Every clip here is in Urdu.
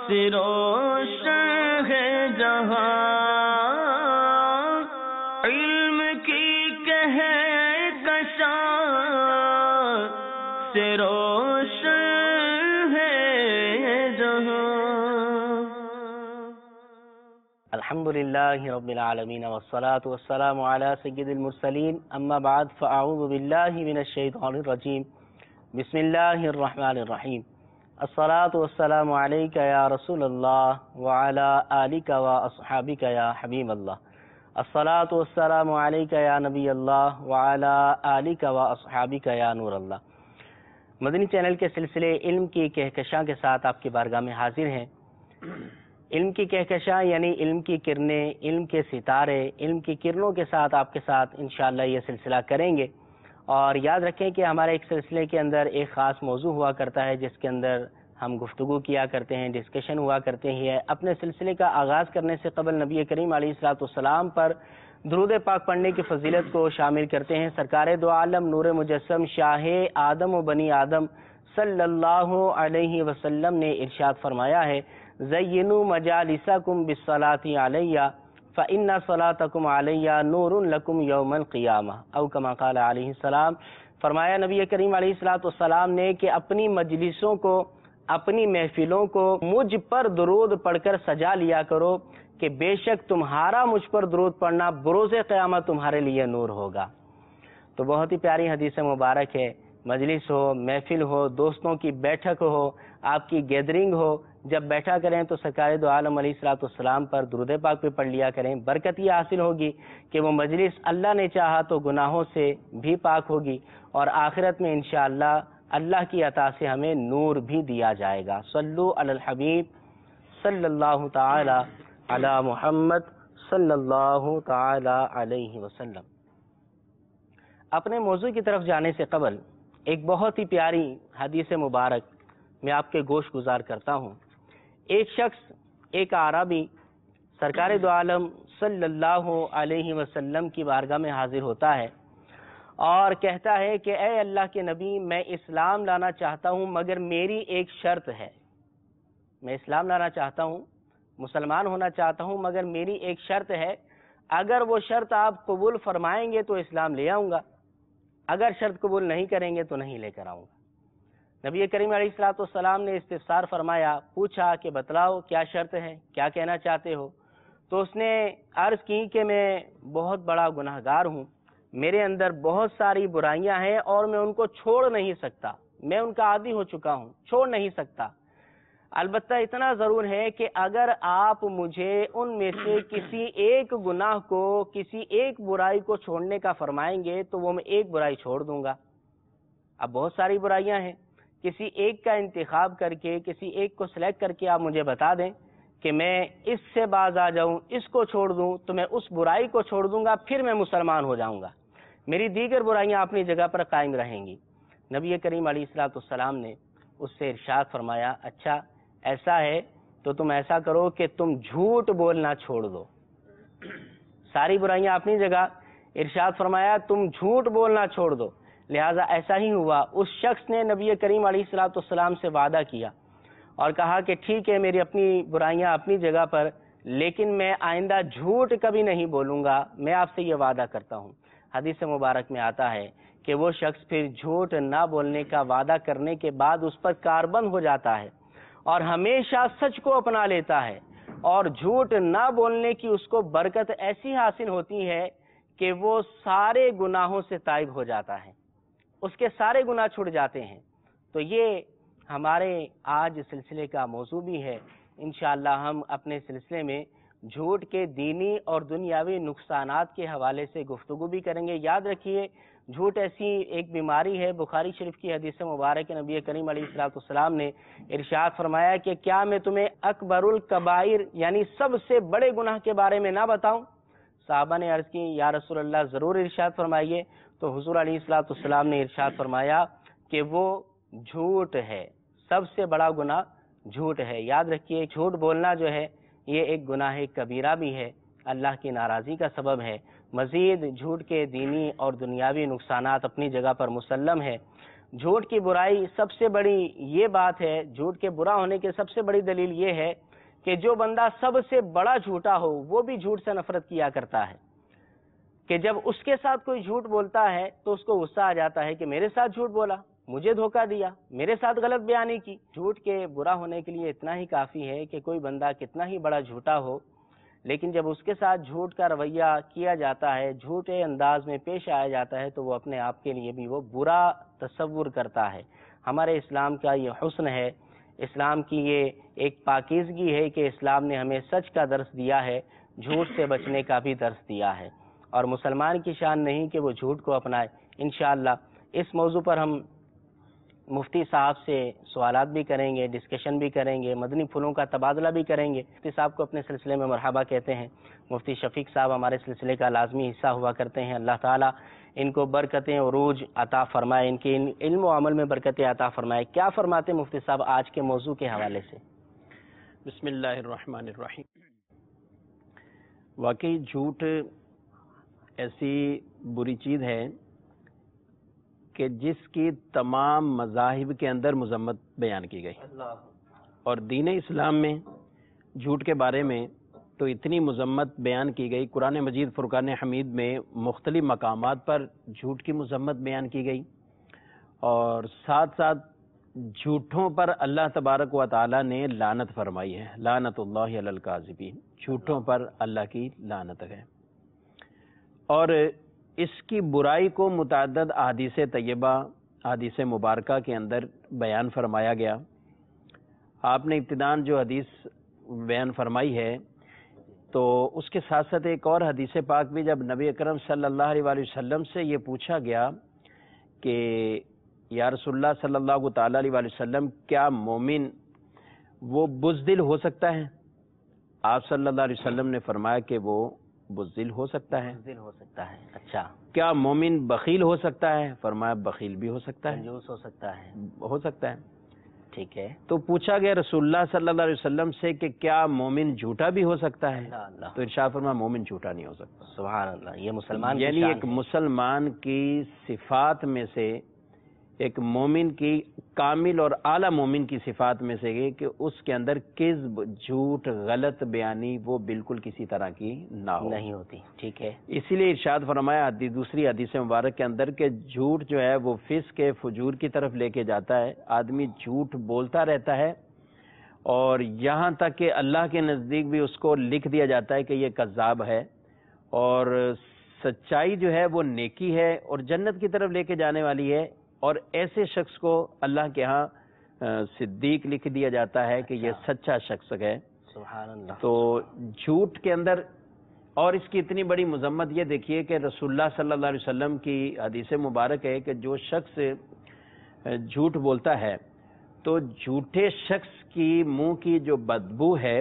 سے روشن ہے جہاں، علم کی کہکشاں سے روشن ہے جہاں۔ الحمدللہ رب العالمین والصلاة والسلام علی سید المرسلین، اما بعد فاعوذ باللہ من الشیطان الرجیم، بسم اللہ الرحمن الرحیم۔ الصلاة والسلام علیک یا رسول اللہ وعلی آلک واصحابک یا حبیب اللہ۔ الصلاة والسلام علیک یا نبی اللہ وعلی آلک واصحابک یا نور اللہ۔ مدنی چینل کے سلسلے علم کی کہکشاں کے ساتھ آپ کی بارگاہ میں حاضر ہیں۔ علم کی کہکشاں یعنی علم کی کرنیں، علم کے ستارے، علم کی کرنوں کے ساتھ آپ کے ساتھ انشاءاللہ یہ سلسلہ کریں گے۔ اور یاد رکھیں کہ ہمارے ایک سلسلے کے اندر ایک خاص موضوع ہوا کرتا ہے جس کے اندر ہم گفتگو کیا کرتے ہیں، ڈسکشن ہوا کرتے ہیں۔ اپنے سلسلے کا آغاز کرنے سے قبل نبی کریم علیہ السلام پر درود پاک پڑھنے کی فضیلت کو شامل کرتے ہیں۔ سرکار دو عالم نور مجسم شاہ آدم و بنی آدم صلی اللہ علیہ وسلم نے ارشاد فرمایا ہے، زینوا مجالسکم بالصلاۃ علیہ فإن صلاتکم علیہ نور لکم یوم القیامہ، او کما قال علیہ السلام۔ فرمایا نبی کریم علیہ السلام نے کہ اپنی مجلسوں کو، اپنی محفلوں کو مجھ پر درود پڑھ کر سجا لیا کرو کہ بے شک تمہارا مجھ پر درود پڑھنا بروز قیامت تمہارے لیے نور ہوگا۔ تو بہت ہی پیاری حدیث مبارک ہے، مجلس ہو، محفل ہو، دوستوں کی بیٹھک ہو، آپ کی گیدرنگ ہو، جب بیٹھا کریں تو سرکار دو عالم علیہ السلام پر درود پاک پہ پڑھ لیا کریں۔ برکت یہ حاصل ہوگی کہ وہ مجلس اللہ نے چاہا تو گناہوں سے بھی پاک ہوگی، اور آخرت میں انشاءاللہ اللہ کی عطا سے ہمیں نور بھی دیا جائے گا۔ صلو علی الحبیب صلی اللہ تعالی علی محمد صلی اللہ تعالی علیہ وسلم۔ اپنے موضوع کی طرف جانے سے قبل ایک بہت ہی پیاری حدیث مبارک میں آپ کے گوش گزار کرتا ہوں۔ ایک شخص، ایک اعرابی سرکار دو عالم صلی اللہ علیہ وسلم کی بارگاہ میں حاضر ہوتا ہے اور کہتا ہے کہ اے اللہ کے نبی، میں اسلام لانا چاہتا ہوں مگر میری ایک شرط ہے۔ میں اسلام لانا چاہتا ہوں، مسلمان ہونا چاہتا ہوں، مگر میری ایک شرط ہے۔ اگر وہ شرط آپ قبول فرمائیں گے تو اسلام لے آؤں گا، اگر شرط قبول نہیں کریں گے تو نہیں لے کر آؤں گا۔ نبی کریم علیہ السلام نے استفسار فرمایا، پوچھا کہ بتلاؤ کیا شرط ہے، کیا کہنا چاہتے ہو؟ تو اس نے عرض کی کہ میں بہت بڑا گناہگار ہوں، میرے اندر بہت ساری برائیاں ہیں اور میں ان کو چھوڑ نہیں سکتا، میں ان کا عادی ہو چکا ہوں، چھوڑ نہیں سکتا۔ البتہ اتنا ضرور ہے کہ اگر آپ مجھے ان میں سے کسی ایک گناہ کو، کسی ایک برائی کو چھوڑنے کا فرمائیں گے تو وہ میں ایک برائی چھوڑ دوں گا۔ اب بہت ساری برائیاں ہیں، کسی ایک کا انتخاب کر کے، کسی ایک کو سلیکٹ کر کے آپ مجھے بتا دیں کہ میں اس سے باز آ جاؤں، اس کو چھوڑ دوں، تو میں اس برائی کو چھوڑ دوں گا، پھر میں مسلمان ہو جاؤں گا، میری دیگر برائیاں اپنی جگہ پر قائم رہیں گی۔ نبی کریم علیہ السلام نے اس سے ارشاد فرمایا، اچھا ایسا ہے تو تم ایسا کرو کہ تم جھوٹ بولنا چھوڑ دو۔ ساری برائیاں اپنی جگہ، ارشاد فرمایا تم جھوٹ بولنا چھوڑ دو۔ لہٰذا ایسا ہی ہوا، اس شخص نے نبی کریم علیہ السلام سے وعدہ کیا اور کہا کہ ٹھیک ہے، میری اپنی برائیاں اپنی جگہ پر، لیکن میں آئندہ جھوٹ کبھی نہیں بولوں گا، میں آپ سے یہ وعدہ کرتا ہوں۔ حدیث مبارک میں آتا ہے کہ وہ شخص پھر جھوٹ نہ بولنے کا وعدہ کرنے کے بعد اس پر کاربند ہو جاتا ہے اور ہمیشہ سچ کو اپنا لیتا ہے، اور جھوٹ نہ بولنے کی اس کو برکت ایسی حاصل ہوتی ہے کہ وہ سارے گناہوں سے تائب ہو جاتا ہے، اس کے سارے گناہ چھوٹ جاتے ہیں۔ تو یہ ہمارے آج سلسلے کا موضوع بھی ہے۔ انشاءاللہ ہم اپنے سلسلے میں جھوٹ کے دینی اور دنیاوی نقصانات کے حوالے سے گفتگو بھی کریں گے۔ یاد رکھیے، جھوٹ ایسی ایک بیماری ہے، بخاری شریف کی حدیث مبارک نبی کریم علیہ السلام نے ارشاد فرمایا کہ کیا میں تمہیں اکبر الکبائر یعنی سب سے بڑے گناہ کے بارے میں نہ بتاؤں؟ صحابہ نے عرض کی، یا رسول اللہ ضرور ارشاد فرمائیے۔ تو حضور علیہ السلام نے ارشاد فرمایا کہ وہ جھوٹ ہے، سب سے بڑا گناہ جھوٹ ہے۔ یاد رکھیے، جھوٹ بولنا جو ہے یہ ایک گناہ کبیرہ بھی ہے، اللہ کی ناراضی کا سبب ہے۔ مزید جھوٹ کے دینی اور دنیاوی نقصانات اپنی جگہ پر مسلم ہے۔ جھوٹ کی برائی سب سے بڑی یہ بات ہے، جھوٹ کے برا ہونے کی سب سے بڑی دلیل یہ ہے کہ جو بندہ سب سے بڑا جھوٹا ہو وہ بھی جھوٹ سے نفرت کیا کرتا ہے، کہ جب اس کے ساتھ کوئی جھوٹ بولتا ہے تو اس کو غصہ آ جاتا ہے کہ میرے ساتھ جھوٹ بولا، مجھے دھوکہ دیا، میرے ساتھ غلط بیانی کی۔ جھوٹ کے برا ہونے کے لیے اتنا ہی کافی ہے کہ کوئی بندہ کتنا ہی بڑا جھوٹا ہو، لیکن جب اس کے ساتھ جھوٹ کا رویہ کیا جاتا ہے، جھوٹے انداز میں پیش آیا جاتا ہے، تو وہ اپنے آپ کے لیے بھی وہ برا تصور کرتا ہے۔ ہمارے اسلام کا یہ حسن ہے، اسلام کی یہ ایک پاکیزگی ہے کہ اسلام نے ہمیں سچ کا درس دیا ہے، جھوٹ سے بچنے کا بھی درس دیا ہے، اور مسلمان کی شان نہیں کہ وہ جھوٹ کو اپنائے۔ انشاءاللہ اس موضوع پر ہم مفتی صاحب سے سوالات بھی کریں گے، ڈسکشن بھی کریں گے، مدنی پھولوں کا تبادلہ بھی کریں گے۔ مفتی صاحب کو اپنے سلسلے میں مرحبا کہتے ہیں۔ مفتی شفیق صاحب ہمارے سلسلے کا لازمی حصہ ہوا کرتے ہیں۔ اللہ تعالیٰ ان کو برکتیں عروج عطا فرمائے، ان کے علم و عمل میں برکتیں عطا فرمائے۔ کیا فرماتے ہیں مفتی صاحب آج کے موضوع کے حوالے سے؟ بسم اللہ الرحمن الرحیم۔ واقعی جھوٹ ایسی بری چیز ہے کہ جس کی تمام مذاہب کے اندر مذمت بیان کی گئی، اور دین اسلام میں جھوٹ کے بارے میں تو اتنی مذمت بیان کی گئی۔ قرآن مجید فرقان حمید میں مختلف مقامات پر جھوٹ کی مذمت بیان کی گئی، اور ساتھ ساتھ جھوٹوں پر اللہ تبارک و تعالی نے لعنت فرمائی ہے، لعنت اللہ علی الکاذبین، جھوٹوں پر اللہ کی لعنت ہے۔ اور اس کی برائی کو متعدد احادیث طیبہ، احادیث مبارکہ کے اندر بیان فرمایا گیا۔ آپ نے ابتداءً جو حدیث بیان فرمائی ہے، تو اس کے ساتھ ساتھ ایک اور حدیث پاک بھی جب نبی اکرم صلی اللہ علیہ وآلہ وسلم سے یہ پوچھا گیا کہ یا رسول اللہ صلی اللہ تعالی علیہ وآلہ وسلم، کیا مومن وہ بزدل ہو سکتا ہے؟ آپ صلی اللہ علیہ وسلم نے فرمایا کہ وہ بزدل ہو سکتا ہے۔ بزدل ہو سکتا ہے، اچھا۔ کیا مومن بخیل ہو سکتا ہے؟ فرمایا بخیل بھی ہو سکتا ہے، کنجوس ہو سکتا ہے، ہو سکتا ہے۔ ٹھیک ہے۔ تو پوچھا گیا رسول اللہ صلی اللہ علیہ وسلم سے کہ کیا مومن جھوٹا بھی ہو سکتا ہے؟ اللہ، تو ارشاد فرمایا مومن جھوٹا نہیں ہو سکتا۔ سبحان اللہ، یہ مسلمان یعنی ایک مسلمان کی صفات میں سے، ایک مومن کی کامل اور اعلیٰ مومن کی صفات میں سے یہ کہ اس کے اندر کذب، جھوٹ، غلط بیانی وہ بالکل کسی طرح کی نہ ہو، نہیں ہوتی۔ ٹھیک ہے۔ اسی لیے ارشاد فرمایا دوسری حدیث مبارک کے اندر کہ جھوٹ جو ہے وہ فسق کے فجور کی طرف لے کے جاتا ہے۔ آدمی جھوٹ بولتا رہتا ہے، اور یہاں تک کہ اللہ کے نزدیک بھی اس کو لکھ دیا جاتا ہے کہ یہ کذاب ہے، اور سچائی جو ہے وہ نیکی ہے اور جنت کی طرف لے کے جانے والی ہے، اور ایسے شخص کو اللہ کے ہاں صدیق لکھ دیا جاتا ہے کہ یہ سچا شخص ہے۔ سبحان اللہ۔ تو جھوٹ کے اندر، اور اس کی اتنی بڑی مذمت یہ دیکھیے کہ رسول اللہ صلی اللہ علیہ وسلم کی حدیث مبارک ہے کہ جو شخص جھوٹ بولتا ہے تو جھوٹے شخص کی منہ کی جو بدبو ہے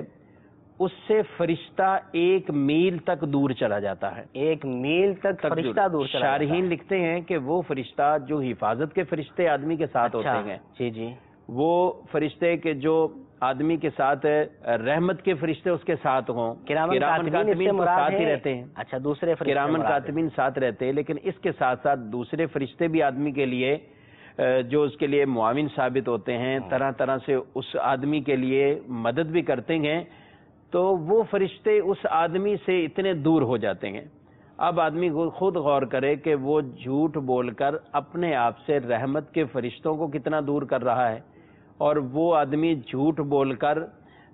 اس سے فرشتہ 1 میل تک دور چلا جاتا ہے۔ 1 میل تک فرشتہ دور چلا جاتا ہے۔ شارحین لکھتے ہیں کہ وہ فرشتہ جو حفاظت کے فرشتے آدمی کے ساتھ ہوتے ہیں، جی جی، وہ فرشتے کے جو آدمی کے ساتھ رحمت کے فرشتے اس کے ساتھ ہوں، کرامن کاتبین تو ساتھ ہی رہتے ہیں۔ اچھا، دوسرے فرشتے کرامن کاتبین ساتھ رہتے ہیں، لیکن اس کے ساتھ ساتھ دوسرے فرشتے بھی آدمی کے لیے جو اس کے لیے معاون ثابت ہوتے ہیں، طرح طرح سے اس آدمی کے لیے مدد بھی کرتے ہیں، تو وہ فرشتے اس آدمی سے اتنے دور ہو جاتے ہیں۔ اب آدمی خود غور کرے کہ وہ جھوٹ بول کر اپنے آپ سے رحمت کے فرشتوں کو کتنا دور کر رہا ہے، اور وہ آدمی جھوٹ بول کر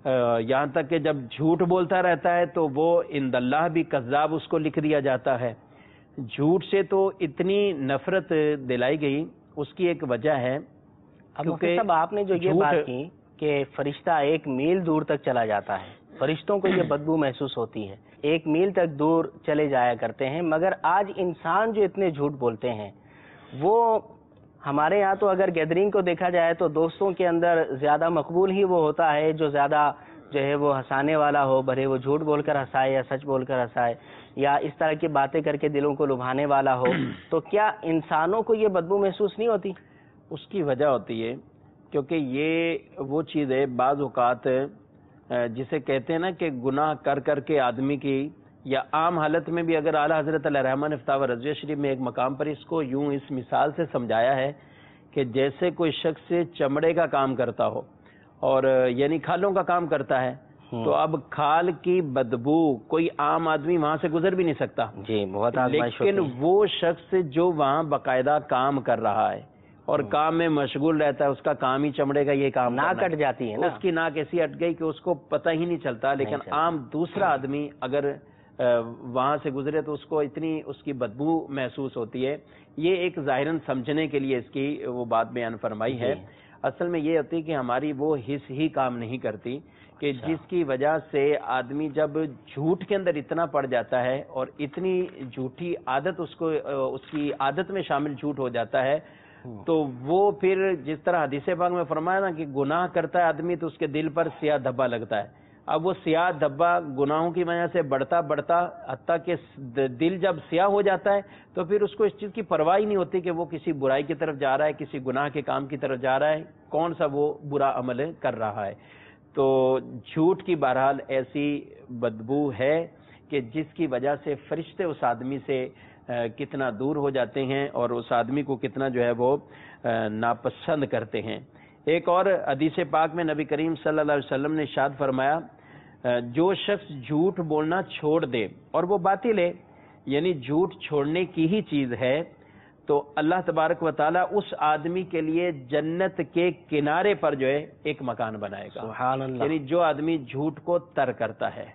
یہاں تک کہ جب جھوٹ بولتا رہتا ہے تو وہ عند اللہ بھی کذاب اس کو لکھ دیا جاتا ہے۔ جھوٹ سے تو اتنی نفرت دلائی گئی، اس کی ایک وجہ ہے کیونکہ صاحب آپ نے جو یہ بات کی کہ فرشتہ 1 میل دور تک چلا جاتا ہے، فرشتوں کو یہ بدبو محسوس ہوتی ہے، 1 میل تک دور چلے جایا کرتے ہیں، مگر آج انسان جو اتنے جھوٹ بولتے ہیں، وہ ہمارے یہاں تو اگر گیدرنگ کو دیکھا جائے تو دوستوں کے اندر زیادہ مقبول ہی وہ ہوتا ہے جو زیادہ جو ہے وہ ہنسانے والا ہو، بھلے وہ جھوٹ بول کر ہنسائے یا سچ بول کر ہنسائے یا اس طرح کی باتیں کر کے دلوں کو لبھانے والا ہو، تو کیا انسانوں کو یہ بدبو محسوس نہیں ہوتی؟ اس کی وجہ ہوتی ہے کیونکہ یہ وہ چیز ہے بعض اوقات جسے کہتے ہیں نا کہ گناہ کر کر کے آدمی کی، یا عام حالت میں بھی اگر اعلیٰ حضرت علیہ رحمٰن فتاوی رضویہ شریف میں ایک مقام پر اس کو یوں اس مثال سے سمجھایا ہے کہ جیسے کوئی شخص چمڑے کا کام کرتا ہو اور یعنی کھالوں کا کام کرتا ہے تو اب کھال کی بدبو کوئی عام آدمی وہاں سے گزر بھی نہیں سکتا جی، بہت آزمائش لیکن وہ شخص جو وہاں باقاعدہ کام کر رہا ہے اور کام میں مشغول رہتا ہے، اس کا کام ہی چمڑے کا یہ کام ناک کٹ جاتی ہے نا، اس کی ناک ایسی اٹ گئی کہ اس کو پتہ ہی نہیں چلتا، لیکن عام دوسرا آدمی اگر وہاں سے گزرے تو اس کو اتنی اس کی بدبو محسوس ہوتی ہے. یہ ایک ظاہراً سمجھنے کے لیے اس کی وہ بات بیان فرمائی ہے. اصل میں یہ ہوتی کہ ہماری وہ حس ہی کام نہیں کرتی کہ جس کی وجہ سے آدمی جب جھوٹ کے اندر اتنا پڑ جاتا ہے اور اتنی جھوٹی عادت اس کی عادت میں شامل جھوٹ ہو جاتا ہے تو وہ پھر جس طرح حدیث پاک میں فرمایا نا کہ گناہ کرتا ہے آدمی تو اس کے دل پر سیاہ دھبا لگتا ہے. اب وہ سیاہ دھبا گناہوں کی وجہ سے بڑھتا حتیٰ کہ دل جب سیاہ ہو جاتا ہے تو پھر اس کو اس چیز کی پرواہ نہیں ہوتی کہ وہ کسی برائی کی طرف جا رہا ہے، کسی گناہ کے کام کی طرف جا رہا ہے، کون سا وہ برا عمل کر رہا ہے. تو جھوٹ کی بہرحال ایسی بدبو ہے کہ جس کی وجہ سے فرشتے اس آدمی سے کتنا دور ہو جاتے ہیں اور اس آدمی کو کتنا جو ہے وہ ناپسند کرتے ہیں. ایک اور حدیث پاک میں نبی کریم صلی اللہ علیہ وسلم نے ارشاد فرمایا جو شخص جھوٹ بولنا چھوڑ دے، اور وہ باطل ہے یعنی جھوٹ چھوڑنے کی ہی چیز ہے، تو اللہ تبارک و تعالیٰ اس آدمی کے لیے جنت کے کنارے پر جو ہے ایک مکان بنائے گا. سبحان اللہ. یعنی جو آدمی جھوٹ کو ترک کرتا ہے،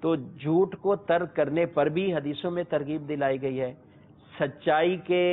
تو جھوٹ کو ترک کرنے پر بھی حدیثوں میں ترغیب دلائی گئی ہے، سچائی کے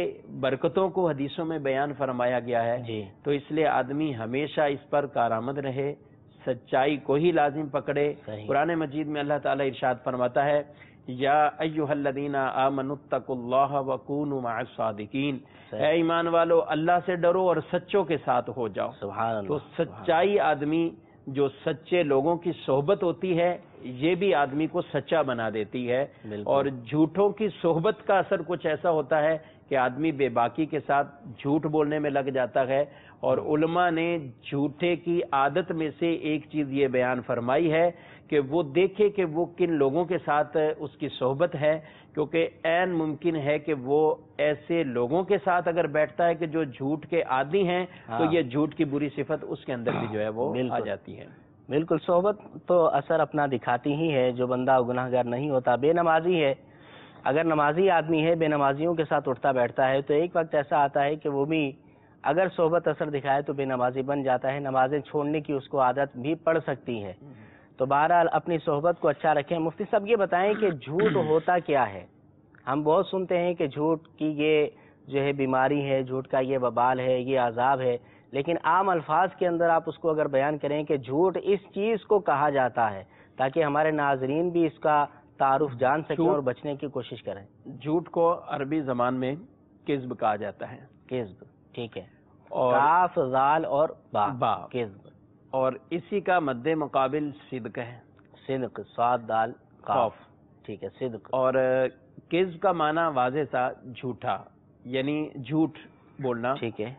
برکتوں کو حدیثوں میں بیان فرمایا گیا ہے. تو اس لیے آدمی ہمیشہ اس پر کارآمد رہے، سچائی کو ہی لازم پکڑے. قرآن مجید میں اللہ تعالیٰ ارشاد فرماتا ہے یا ایھا الذین آمنوا اتقوا اللہ وکونوا مع الصادقین، اے ایمان والو اللہ سے ڈرو اور سچوں کے ساتھ ہو جاؤ. سبحان اللہ. تو سچائی آدمی جو سچے لوگوں کی صحبت ہوتی ہے یہ بھی آدمی کو سچا بنا دیتی ہے. اور جھوٹوں کی صحبت کا اثر کچھ ایسا ہوتا ہے کہ آدمی بے باکی کے ساتھ جھوٹ بولنے میں لگ جاتا ہے. اور علماء نے جھوٹے کی عادت میں سے ایک چیز یہ بیان فرمائی ہے کہ وہ دیکھے کہ وہ کن لوگوں کے ساتھ اس کی صحبت ہے، کیونکہ عین ممکن ہے کہ وہ ایسے لوگوں کے ساتھ اگر بیٹھتا ہے کہ جو جھوٹ کے عادی ہیں تو یہ جھوٹ کی بری صفت اس کے اندر بھی جو ہے وہ آ جاتی ہے. بالکل، صحبت تو اثر اپنا دکھاتی ہی ہے. جو بندہ گناہگار نہیں ہوتا، بے نمازی ہے، اگر نمازی آدمی ہے بے نمازیوں کے ساتھ اٹھتا بیٹھتا ہے تو ایک وقت ایسا آتا ہے کہ وہ بھی اگر صحبت اثر دکھائے تو بے نمازی بن جاتا ہے، نمازیں چھوڑنے کی اس کو عادت بھی پڑ سکتی ہے. تو بہرحال اپنی صحبت کو اچھا رکھیں. مفتی صاحب یہ بتائیں کہ جھوٹ ہوتا کیا ہے؟ ہم بہت سنتے ہیں کہ جھوٹ کی یہ جو ہے بیماری ہے، جھوٹ کا یہ وبال ہے، یہ عذاب ہے، لیکن عام الفاظ کے اندر آپ اس کو اگر بیان کریں کہ جھوٹ اس چیز کو کہا جاتا ہے تاکہ ہمارے ناظرین بھی اس کا تعارف جان سکیں اور بچنے کی کوشش کریں. جھوٹ کو عربی زبان میں کذب کہا جاتا ہے. کذب، ٹھیک ہے، اور کاف زال اور با کذب، اور اسی کا مد مقابل صدق ہے. صدق، صاد دال قاف، ٹھیک ہے، صدق. اور کذب کا معنی واضح تھا جھوٹا، یعنی جھوٹ بولنا. ٹھیک ہے.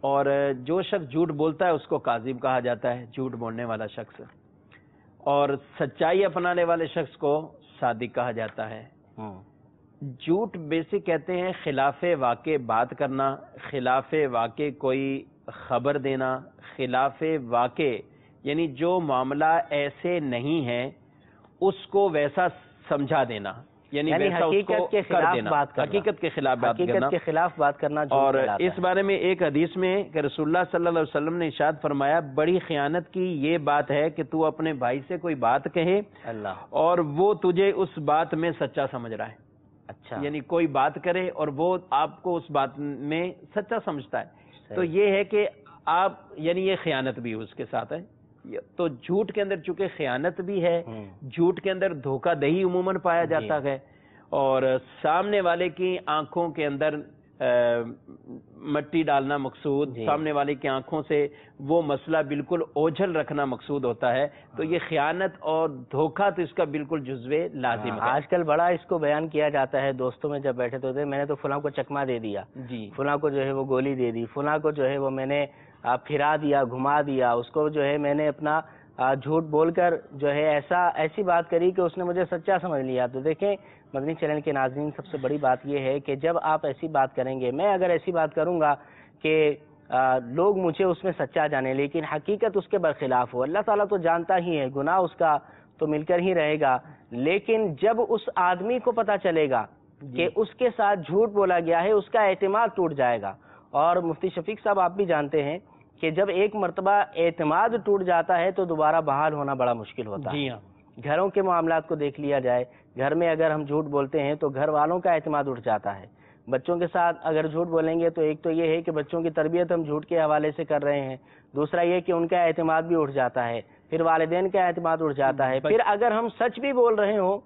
اور جو شخص جھوٹ بولتا ہے اس کو کاذب کہا جاتا ہے، جھوٹ بولنے والا شخص. اور سچائی اپنانے والے شخص کو صادق کہا جاتا ہے. جھوٹ بیسک کہتے ہیں خلاف واقع بات کرنا، خلاف واقع کوئی خبر دینا، خلاف واقع یعنی جو معاملہ ایسے نہیں ہے اس کو ویسا سمجھا دینا، یعنی حقیقت کے خلاف بات کرنا، حقیقت کے خلاف بات کرنا، حقیقت کے خلاف بات کرنا. اور اس بارے میں ایک حدیث میں کہ رسول اللہ صلی اللہ علیہ وسلم نے ارشاد فرمایا بڑی خیانت کی یہ بات ہے کہ تو اپنے بھائی سے کوئی بات کہے اور وہ تجھے اس بات میں سچا سمجھ رہا ہے. اچھا، یعنی کوئی بات کرے اور وہ آپ کو اس بات میں سچا سمجھتا ہے، تو یہ ہے کہ آپ یعنی یہ خیانت بھی اس کے ساتھ ہے. تو جھوٹ کے اندر چونکہ خیانت بھی ہے، جھوٹ کے اندر دھوکہ دہی عموماً پایا جاتا ہے، اور سامنے والے کی آنکھوں کے اندر مٹی ڈالنا مقصود، سامنے والے کی آنکھوں سے وہ مسئلہ بالکل اوجھل رکھنا مقصود ہوتا ہے. تو یہ خیانت اور دھوکہ تو اس کا بالکل جزو لازم ہے. آج کل بڑا اس کو بیان کیا جاتا ہے، دوستوں میں جب بیٹھے تو میں نے تو فلاں کو چکما دے دیا، فلاں کو جو ہے وہ گولی دے دی، فلاں کو جو ہے وہ میں نے پھرا دیا، گھما دیا، اس کو جو ہے میں نے اپنا جھوٹ بول کر جو ہے ایسی بات کری کہ اس نے مجھے سچا سمجھ لیا. تو دیکھیں مدنی چینل کے ناظرین، سب سے بڑی بات یہ ہے کہ جب آپ ایسی بات کریں گے، میں اگر ایسی بات کروں گا کہ لوگ مجھے اس میں سچا جانے لیکن حقیقت اس کے برخلاف ہو. اللہ تعالیٰ تو جانتا ہی ہے, گناہ اس کا تو مل کر ہی رہے گا, لیکن جب اس آدمی کو پتا چلے گا کہ اس کے ساتھ جھوٹ بولا گیا ہے, اس کا اعتماد ٹوٹ جائے گا. اور مفتی شفیق صاحب آپ بھی جانتے ہیں کہ جب ایک مرتبہ اعتماد ٹوٹ جاتا ہے تو دوبارہ بحال ہونا بڑا مشکل ہوتا ہے. گھروں کے معاملات کو دیکھ لیا جائے, گھر میں اگر ہم جھوٹ بولتے ہیں تو گھر والوں کا اعتماد اٹھ جاتا ہے. بچوں کے ساتھ اگر جھوٹ بولیں گے تو ایک تو یہ ہے کہ بچوں کی تربیت ہم جھوٹ کے حوالے سے کر رہے ہیں, دوسرا یہ کہ ان کا اعتماد بھی اٹھ جاتا ہے, پھر والدین کا اعتماد اٹھ جاتا ہے, پھر اگر ہم سچ بھی بول رہے ہوں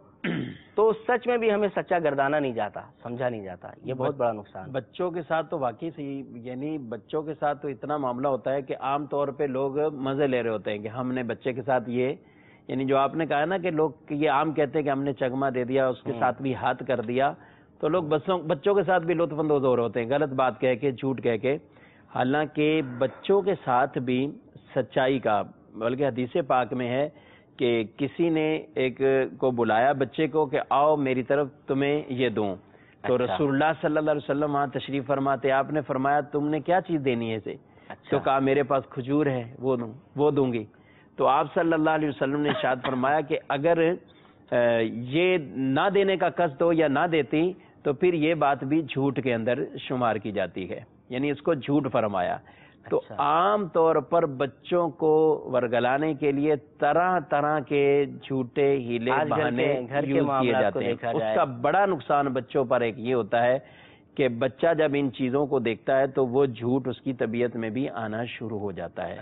تو سچ میں بھی ہمیں سچا گردانا نہیں جاتا, سمجھا نہیں جاتا. یہ بہت بڑا نقصان. بچوں کے ساتھ تو واقعی صحیح, یعنی بچوں کے ساتھ تو اتنا معاملہ ہوتا ہے کہ عام طور پہ لوگ مزے لے رہے ہوتے ہیں کہ ہم نے بچے کے ساتھ یہ, یعنی جو آپ نے کہا نا کہ لوگ یہ عام کہتے ہیں کہ ہم نے چکما دے دیا, اس کے ساتھ بھی ہاتھ کر دیا, تو لوگ بچوں کے ساتھ بھی لطف اندوز ہو رہے ہوتے ہیں غلط بات کہہ کے, جھوٹ کہہ کے. حالانکہ بچوں کے ساتھ بھی سچائی کا, بلکہ حدیث پاک میں ہے کہ کسی نے ایک کو بلایا بچے کو کہ آؤ میری طرف تمہیں یہ دوں, تو رسول اللہ صلی اللہ علیہ وسلم وہاں تشریف فرماتے, آپ نے فرمایا تم نے کیا چیز دینی ہے اسے؟ تو کہا میرے پاس کھجور ہے, وہ دوں گی. تو آپ صلی اللہ علیہ وسلم نے ارشاد فرمایا کہ اگر یہ نہ دینے کا قصد ہو یا نہ دیتی تو پھر یہ بات بھی جھوٹ کے اندر شمار کی جاتی ہے, یعنی اس کو جھوٹ فرمایا. تو عام طور پر بچوں کو ورگلانے کے لیے طرح طرح کے جھوٹے ہیلے بہانے یوز کیے جاتے ہیں. اس کا بڑا نقصان بچوں پر ایک یہ ہوتا ہے کہ بچہ جب ان چیزوں کو دیکھتا ہے تو وہ جھوٹ اس کی طبیعت میں بھی آنا شروع ہو جاتا ہے.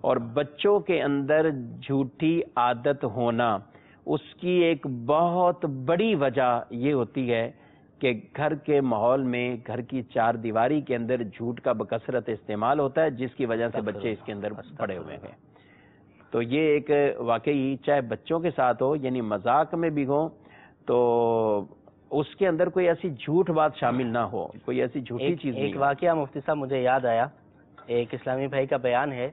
اور بچوں کے اندر جھوٹی عادت ہونا, اس کی ایک بہت بڑی وجہ یہ ہوتی ہے کہ گھر کے ماحول میں, گھر کی چار دیواری کے اندر جھوٹ کا بکثرت استعمال ہوتا ہے, جس کی وجہ سے بچے اس کے اندر پڑے ہوئے ہیں. تو یہ ایک واقعی چاہے بچوں کے ساتھ ہو, یعنی مذاق میں بھی ہو, تو اس کے اندر کوئی ایسی جھوٹ بات شامل نہ ہو, کوئی ایسی جھوٹی چیز نہیں. ایک واقعہ مفتی صاحب مجھے یاد آیا, ایک اسلامی بھائی کا بیان ہے,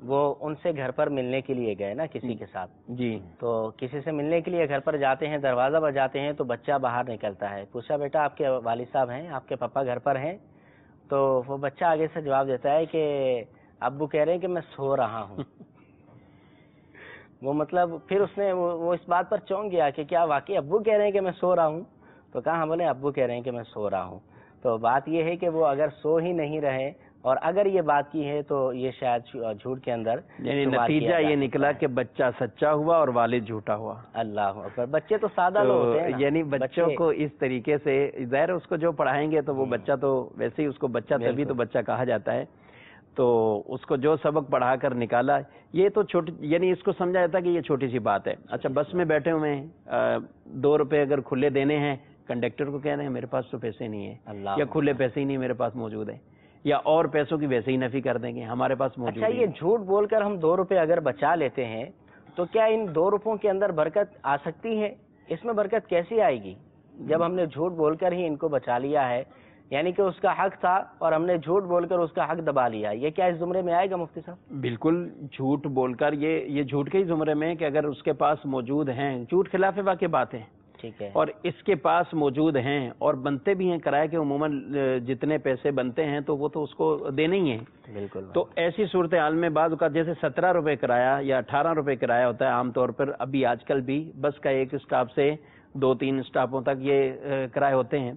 وہ ان سے گھر پر ملنے کے لیے گئے نا کسی کے ساتھ, جی, تو کسی سے ملنے کے لیے گھر پر جاتے ہیں, دروازہ بجاتے ہیں تو بچہ باہر نکلتا ہے. پوچھا بیٹا آپ کے والد صاحب ہیں, آپ کے پاپا گھر پر ہیں؟ تو وہ بچہ آگے سے جواب دیتا ہے کہ ابو کہہ رہے ہیں کہ میں سو رہا ہوں. وہ مطلب پھر اس نے وہ اس بات پر چونک گیا کہ کیا واقعی ابو کہہ رہے ہیں کہ میں سو رہا ہوں؟ تو کہا ہم بولے ابو کہہ رہے ہیں کہ میں سو رہا ہوں. تو بات یہ ہے کہ وہ اگر سو ہی نہیں رہے اور اگر یہ بات کی ہے تو یہ شاید جھوٹ کے اندر, یعنی نتیجہ یہ نکلا کہ بچہ سچا ہوا اور والد جھوٹا ہوا. اللہ اکبر. بچے تو سادہ لوگ ہوتے ہیں, یعنی بچوں کو اس طریقے سے, ظاہر اس کو جو پڑھائیں گے تو وہ بچہ تو ویسے ہی اس کو بچہ تبھی تو بچہ کہا جاتا ہے. تو اس کو جو سبق پڑھا کر نکالا, یہ تو چھوٹی, یعنی اس کو سمجھا جاتا ہے کہ یہ چھوٹی سی بات ہے. اچھا بس میں بیٹھے ہوئے ہیں, 2 روپے اگر کھلے دینے ہیں, کنڈکٹر کو کہہ رہے ہیں میرے پاس تو پیسے نہیں ہیں, یا کھلے پیسے ہی نہیں میرے پاس موجود ہیں, یا اور پیسوں کی ویسے ہی نفی کر دیں گے ہمارے پاس موجود. اچھا یہ جھوٹ بول کر ہم 2 روپے اگر بچا لیتے ہیں تو کیا ان 2 روپوں کے اندر برکت آ سکتی ہے؟ اس میں برکت کیسی آئے گی جب ہم نے جھوٹ بول کر ہی ان کو بچا لیا ہے؟ یعنی کہ اس کا حق تھا اور ہم نے جھوٹ بول کر اس کا حق دبا لیا, یہ کیا اس زمرے میں آئے گا مفتی صاحب؟ بالکل جھوٹ بول کر یہ جھوٹ کے ہی زمرے میں, کہ اگر اس کے پاس موجود ہیں, جھوٹ خلاف واقع بات ہے, ٹھیک ہے, اور اس کے پاس موجود ہیں اور بنتے بھی ہیں کرائے کے, عموماً جتنے پیسے بنتے ہیں تو وہ تو اس کو دینے ہی ہیں. بالکل. تو ایسی صورتحال میں بعض اوقات جیسے 17 روپے کرایہ یا 18 روپے کرایہ ہوتا ہے عام طور پر, ابھی آج کل بھی بس کا ایک اسٹاپ سے 2-3 اسٹاپوں تک یہ کرائے ہوتے ہیں,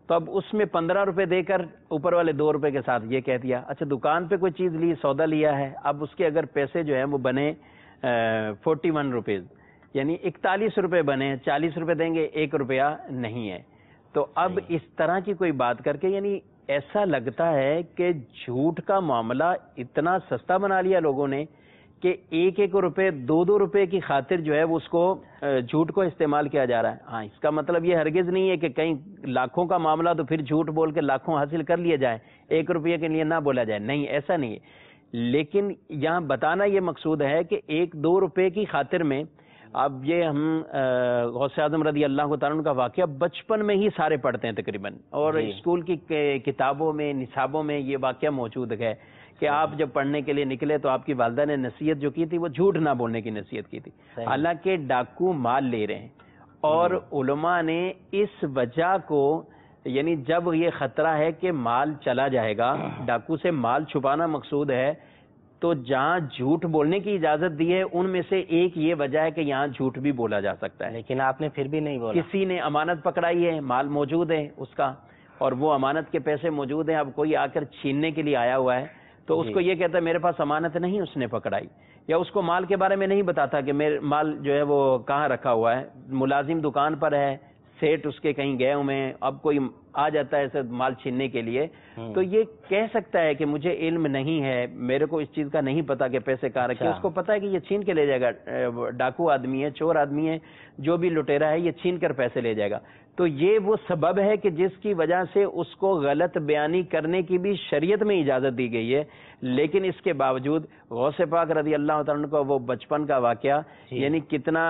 تو اب اس میں 15 روپے دے کر اوپر والے 2 روپے کے ساتھ یہ کہہ دیا. اچھا دکان پہ کوئی چیز لی, سودا لیا ہے, اب اس کے اگر پیسے جو ہیں وہ بنے 41 روپیز, یعنی 41 روپے بنے, 40 روپے دیں گے, 1 روپیہ نہیں ہے. تو اب اس طرح کی کوئی بات کر کے, یعنی ایسا لگتا ہے کہ جھوٹ کا معاملہ اتنا سستا بنا لیا لوگوں نے کہ 1-1 روپے 2-2 روپے کی خاطر جو ہے وہ اس کو جھوٹ کو استعمال کیا جا رہا ہے. ہاں اس کا مطلب یہ ہرگز نہیں ہے کہ کہیں لاکھوں کا معاملہ تو پھر جھوٹ بول کے لاکھوں حاصل کر لیے جائیں, 1 روپے کے لیے نہ بولا جائے, نہیں ایسا نہیں ہے. لیکن یہاں بتانا یہ مقصود ہے کہ 1-2 روپے کی خاطر میں, اب یہ ہم غوث اعظم رضی اللہ تعالیٰ عنہ کا واقعہ بچپن میں ہی سارے پڑھتے ہیں تقریباً, اور اسکول کی کتابوں میں نصابوں میں یہ واقعہ موجود ہے کہ آپ جب پڑھنے کے لیے نکلے تو آپ کی والدہ نے نصیحت جو کی تھی وہ جھوٹ نہ بولنے کی نصیحت کی تھی. حالانکہ ڈاکو مال لے رہے ہیں, اور علماء نے اس وجہ کو یعنی جب یہ خطرہ ہے کہ مال چلا جائے گا، ڈاکو سے مال چھپانا مقصود ہے، تو جہاں جھوٹ بولنے کی اجازت دی ہے ان میں سے ایک یہ وجہ ہے کہ یہاں جھوٹ بھی بولا جا سکتا ہے. لیکن آپ نے پھر بھی نہیں بولا. کسی نے امانت پکڑائی ہے، مال موجود ہے اس کا، اور وہ امانت کے پیسے موجود ہیں، اب کوئی آ کر چھیننے کے لیے آیا ہوا ہے تو اس کو یہ کہتا ہے میرے پاس امانت نہیں اس نے پکڑائی، یا اس کو مال کے بارے میں نہیں بتاتا کہ میرے مال جو ہے وہ کہاں رکھا ہوا ہے، ملازم دکان پر ہے، سیٹ اس کے کہیں گئے ہوئے ہیں، اب کوئی آ جاتا ہے ایسے مال چھیننے کے لیے، تو یہ کہہ سکتا ہے کہ مجھے علم نہیں ہے، میرے کو اس چیز کا نہیں پتا کہ پیسے کہاں رکھے. اس کو پتا ہے کہ یہ چھین کے لے جائے گا، ڈاکو آدمی ہے، چور آدمی ہے، جو بھی لٹیرا ہے یہ چھین کر پیسے لے جائے گا. تو یہ وہ سبب ہے کہ جس کی وجہ سے اس کو غلط بیانی کرنے کی بھی شریعت میں اجازت دی گئی ہے. لیکن اس کے باوجود غوث پاک رضی اللہ تعالیٰ عنہ کو وہ بچپن کا واقعہ یعنی کتنا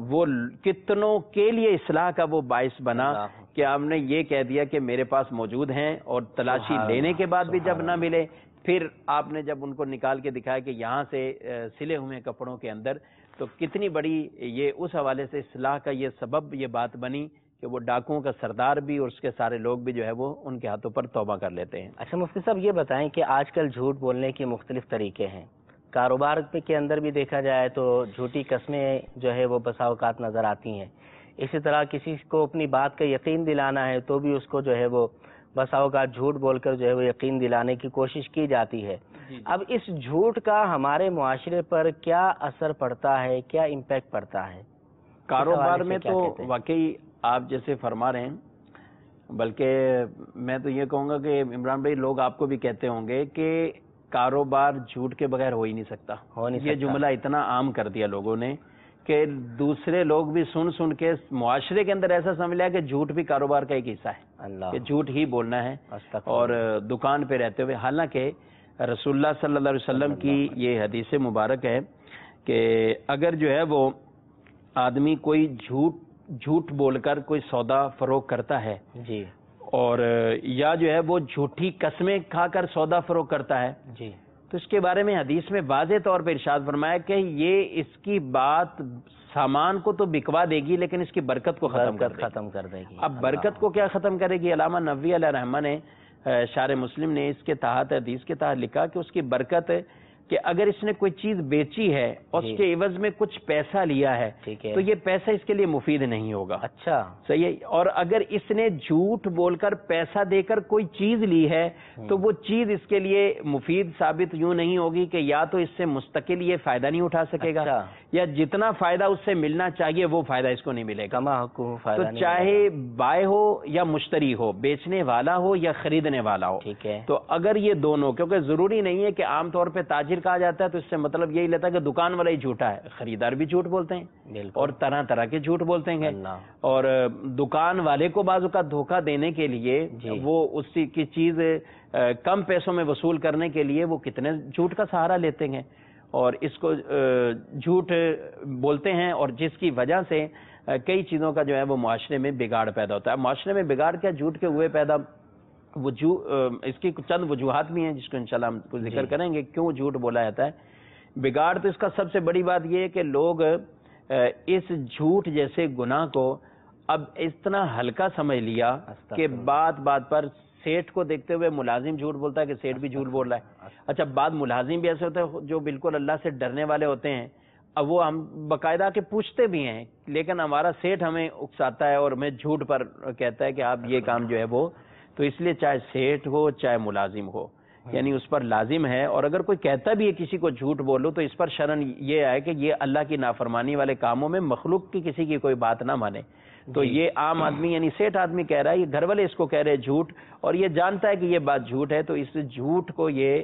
وہ کتنوں کے لیے اصلاح کا وہ باعث بنا کہ آپ نے یہ کہہ دیا کہ میرے پاس موجود ہیں، اور تلاشی لینے کے بعد بھی جب نہ ملے، پھر آپ نے جب ان کو نکال کے دکھایا کہ یہاں سے سلے ہوئے کپڑوں کے اندر، تو کتنی بڑی یہ اس حوالے سے اصلاح کا یہ سبب یہ بات بنی کہ وہ ڈاکوؤں کا سردار بھی اور اس کے سارے لوگ بھی جو ہے وہ ان کے ہاتھوں پر توبہ کر لیتے ہیں. اچھا مفتی صاحب یہ بتائیں کہ آج کل جھوٹ بولنے کے مختلف طریقے ہیں. کاروبار کے اندر بھی دیکھا جائے تو جھوٹی قسمیں جو ہے وہ بسا اوقات نظر آتی ہیں. اسی طرح کسی کو اپنی بات کا یقین دلانا ہے تو بھی اس کو جو ہے وہ بسا اوقات جھوٹ بول کر جو ہے وہ یقین دلانے کی کوشش کی جاتی ہے. اب اس جھوٹ کا ہمارے معاشرے پر کیا اثر پڑتا ہے، کیا امپیکٹ پڑتا ہے کاروبار میں؟ تو واقعی آپ جیسے فرما رہے ہیں، بلکہ میں تو یہ کہوں گا کہ عمران بھائی لوگ آپ کو بھی کہتے ہوں گے کہ کاروبار جھوٹ کے بغیر ہو ہی نہیں سکتا. یہ جملہ اتنا عام کر دیا لوگوں نے کہ دوسرے لوگ بھی سن سن کے معاشرے کے اندر ایسا سمجھ لیا کہ جھوٹ بھی کاروبار کا ایک حصہ ہے، کہ جھوٹ ہی بولنا ہے اور دکان پہ رہتے ہوئے. حالانکہ رسول اللہ صلی اللہ علیہ وسلم کی یہ حدیث مبارک ہے کہ اگر جو ہے وہ آدمی کوئی جھوٹ بول کر کوئی سودا فروخت کرتا ہے جی، اور یا جو ہے وہ جھوٹی قسمیں کھا کر سودا فروخت کرتا ہے جی، تو اس کے بارے میں حدیث میں واضح طور پہ ارشاد فرمایا کہ یہ اس کی بات سامان کو تو بکوا دے گی لیکن اس کی برکت کو ختم کر دے گی. اب برکت کو کیا ختم کرے گی؟ علامہ نووی علیہ رحمہ نے شارح مسلم نے اس کے تحت حدیث کے تحت لکھا کہ اس کی برکت کہ اگر اس نے کوئی چیز بیچی ہے اور اس کے عوض میں کچھ پیسہ لیا ہے تو یہ پیسہ اس کے لیے مفید نہیں ہوگا. اچھا صحیح ہے. اور اگر اس نے جھوٹ بول کر پیسہ دے کر کوئی چیز لی ہے تو وہ چیز اس کے لیے مفید ثابت یوں نہیں ہوگی کہ یا تو اس سے مستقل یہ فائدہ نہیں اٹھا سکے گا یا جتنا فائدہ اس سے ملنا چاہیے وہ فائدہ اس کو نہیں ملے گا. تو چاہے بائع ہو یا مشتری ہو، بیچنے والا ہو یا خریدنے والا ہو. ٹھیک ہے. تو اگر یہ دونوں، کیونکہ ضروری نہیں ہے کہ عام طور پہ تاجر کہا جاتا ہے تو اس سے مطلب یہی لیتا ہے کہ دکان والا ہی جھوٹا ہے، خریدار بھی جھوٹ بولتے ہیں اور طرح طرح کے جھوٹ بولتے ہیں. اور دکان والے کو بعض اوقات دھوکہ دینے کے لیے وہ اسی کی چیز کم پیسوں میں وصول کرنے کے لیے وہ کتنے جھوٹ کا سہارا لیتے ہیں اور اس کو جھوٹ بولتے ہیں، اور جس کی وجہ سے کئی چیزوں کا جو ہے وہ معاشرے میں بگاڑ پیدا ہوتا ہے. معاشرے میں بگاڑ کیا جھوٹ کے ہوئے پیدا، اس کی چند وجوہات بھی ہیں جس کو انشاءاللہ ہم کو ذکر کریں گے کیوں جھوٹ بولا جاتا ہے. بگاڑ تو اس کا سب سے بڑی بات یہ ہے کہ لوگ اس جھوٹ جیسے گناہ کو اب اتنا ہلکا سمجھ لیا کہ بات بات پر سیٹ کو دیکھتے ہوئے ملازم جھوٹ بولتا ہے کہ سیٹ بھی جھوٹ بول رہا ہے. اچھا بعد ملازم بھی ایسے ہوتے ہیں جو بالکل اللہ سے ڈرنے والے ہوتے ہیں، اب وہ ہم باقاعدہ کے پوچھتے بھی ہیں لیکن ہمارا سیٹ ہمیں اکساتا ہے اور ہمیں جھوٹ پر کہتا ہے کہ آپ یہ کام جو ہے وہ، تو اس لیے چاہے سیٹ ہو چاہے ملازم ہو یعنی اس پر لازم ہے. اور اگر کوئی کہتا بھی ہے کسی کو جھوٹ بولو تو اس پر شرن یہ ہے کہ یہ اللہ کی نافرمانی والے کاموں میں مخلوق کی کسی کی کوئی بات نہ مانے. تو یہ عام آدمی یعنی سیٹ آدمی کہہ رہا ہے، یہ گھر والے اس کو کہہ رہے جھوٹ اور یہ جانتا ہے کہ یہ بات جھوٹ ہے، تو اس جھوٹ کو یہ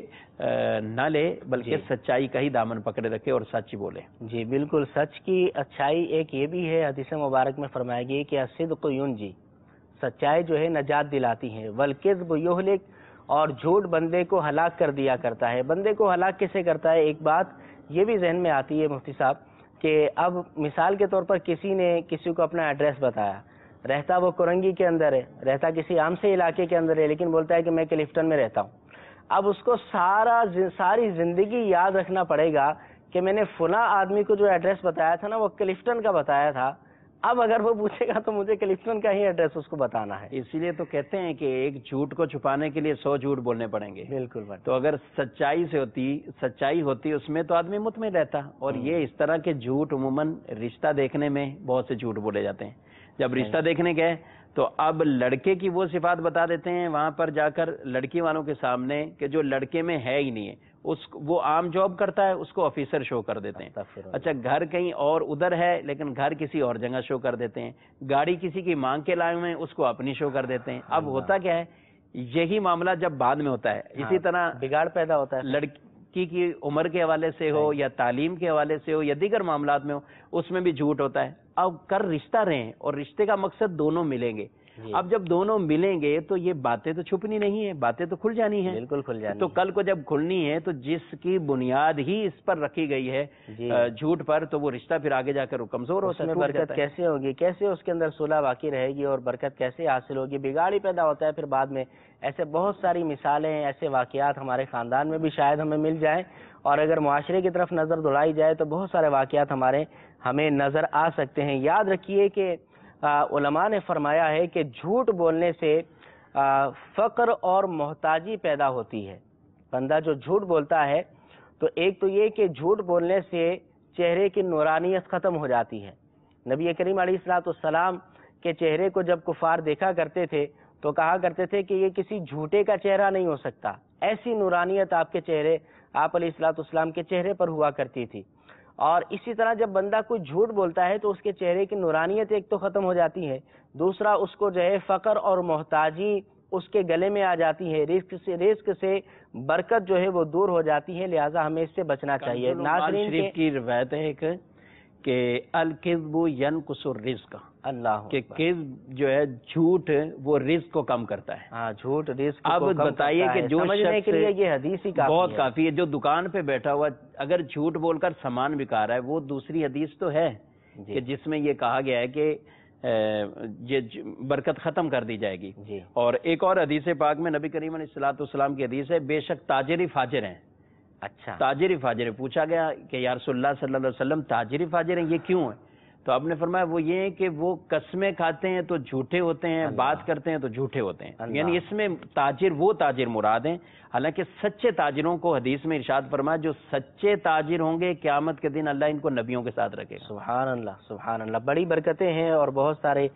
نہ لے بلکہ سچائی کا ہی دامن پکڑے رکھے اور سچ بولے. جی بالکل، سچ کی اچھائی ایک یہ بھی ہے، حدیث مبارک میں فرمایا گیا کہ الصدق ینجی، سچائی جو ہے نجات دلاتی ہے، والکذب یہلک، اور جھوٹ بندے کو ہلاک کر دیا کرتا ہے. بندے کو ہلاک کیسے کرتا ہے؟ ایک بات یہ بھی ذہن میں آتی ہے مفتی صاحب کہ اب مثال کے طور پر کسی نے کسی کو اپنا ایڈریس بتایا، رہتا وہ کرنگی کے اندر ہے، رہتا کسی عام سے علاقے کے اندر ہے، لیکن بولتا ہے کہ میں کلفٹن میں رہتا ہوں. اب اس کو ساری زندگی یاد رکھنا پڑے گا کہ میں نے فلاں آدمی کو جو ایڈریس بتایا تھا نا وہ کلفٹن کا بتایا تھا. اب اگر وہ پوچھے گا تو مجھے کلفٹن کا ہی ایڈریس اس کو بتانا ہے. اسی لیے تو کہتے ہیں کہ ایک جھوٹ کو چھپانے کے لیے 100 جھوٹ بولنے پڑیں گے. بالکل. تو اگر سچائی ہوتی اس میں تو آدمی مطمئن رہتا. اور یہ اس طرح کے جھوٹ عموماً رشتہ دیکھنے میں بہت سے جھوٹ بولے جاتے ہیں. جب رشتہ دیکھنے گئے تو اب لڑکے کی وہ صفات بتا دیتے ہیں وہاں پر جا کر لڑکی والوں کے سامنے کہ جو لڑکے میں ہے ہی نہیں ہے. وہ عام جاب کرتا ہے, اس کو آفیسر شو کر دیتے ہیں. اچھا گھر کہیں اور ادھر ہے لیکن گھر کسی اور جگہ شو کر دیتے ہیں. گاڑی کسی کی مانگ کے لائے ہوئے ہیں, اس کو اپنی شو کر دیتے ہیں. اب ہوتا کیا ہے, یہی معاملہ جب بعد میں ہوتا ہے اسی طرح بگاڑ پیدا ہوتا ہے. لڑکی کی عمر کے حوالے سے ہو یا تعلیم کے حوالے سے ہو یا دیگر معاملات میں ہو, اس میں بھی جھوٹ ہوتا ہے. اب کر رشتہ رہے ہیں اور رشتے کا مقصد دونوں ملیں گے. اب جب دونوں ملیں گے تو یہ باتیں تو چھپنی نہیں ہے, باتیں تو کھل جانی ہیں. بالکل کھل جانی. تو کل کو جب کھلنی ہے تو جس کی بنیاد ہی اس پر رکھی گئی ہے جھوٹ پر, تو وہ رشتہ پھر آگے جا کر کمزور ہوتا ہے. اس میں برکت کیسے ہوگی, کیسے اس کے اندر صلح باقی رہے گی اور برکت کیسے حاصل ہوگی؟ بگاڑ ہی پیدا ہوتا ہے پھر بعد میں. ایسے بہت ساری مثالیں, ایسے واقعات ہمارے خاندان میں بھی شاید ہمیں مل جائیں, اور اگر معاشرے کی طرف نظر دوڑائی جائے تو بہت سارے واقعات ہمیں نظر آ سکتے ہیں. یاد رکھیے کہ علماء نے فرمایا ہے کہ جھوٹ بولنے سے فقر اور محتاجی پیدا ہوتی ہے. بندہ جو جھوٹ بولتا ہے تو ایک تو یہ کہ جھوٹ بولنے سے چہرے کی نورانیت ختم ہو جاتی ہے. نبی کریم علیہ الصلوۃ والسلام کے چہرے کو جب کفار دیکھا کرتے تھے تو کہا کرتے تھے کہ یہ کسی جھوٹے کا چہرہ نہیں ہو سکتا. ایسی نورانیت آپ علیہ الصلوۃ والسلام کے چہرے پر ہوا کرتی تھی. اور اسی طرح جب بندہ کوئی جھوٹ بولتا ہے تو اس کے چہرے کی نورانیت ایک تو ختم ہو جاتی ہے, دوسرا اس کو جو ہے فقر اور محتاجی اس کے گلے میں آ جاتی ہے. رزق سے برکت جو ہے وہ دور ہو جاتی ہے. لہٰذا ہمیں اس سے بچنا چاہیے. ناظرین شریف کی روایت ہے ایک کہ الکذب ینقص الرزق, اللہ کہ کذب جو ہے جھوٹ وہ رزق کو کم کرتا ہے. ہاں جھوٹ رزق اب بتائیے کہ جو شخص کے لیے یہ حدیث ہی بہت کافی ہے. جو دکان پہ بیٹھا ہوا اگر جھوٹ بول کر سامان بکا رہا ہے, وہ دوسری حدیث تو ہے کہ جس میں یہ کہا گیا ہے کہ یہ برکت ختم کر دی جائے گی. اور ایک اور حدیث پاک میں نبی کریم علیہ الصلوۃ والسلام کی حدیث ہے, بے شک تاجر فاجر ہیں. اچھا تاجر فاجر, پوچھا گیا کہ یا رسول اللہ صلی اللہ علیہ وسلم تاجر فاجر ہیں یہ کیوں ہے؟ تو آپ نے فرمایا وہ یہ ہے کہ وہ قسمیں کھاتے ہیں تو جھوٹے ہوتے ہیں, بات کرتے ہیں تو جھوٹے ہوتے ہیں. یعنی اس میں تاجر وہ تاجر مراد ہیں. حالانکہ سچے تاجروں کو حدیث میں ارشاد فرمایا جو سچے تاجر ہوں گے قیامت کے دن اللہ ان کو نبیوں کے ساتھ رکھے. سبحان اللہ سبحان اللہ. بڑی برکتیں ہیں اور بہت سارے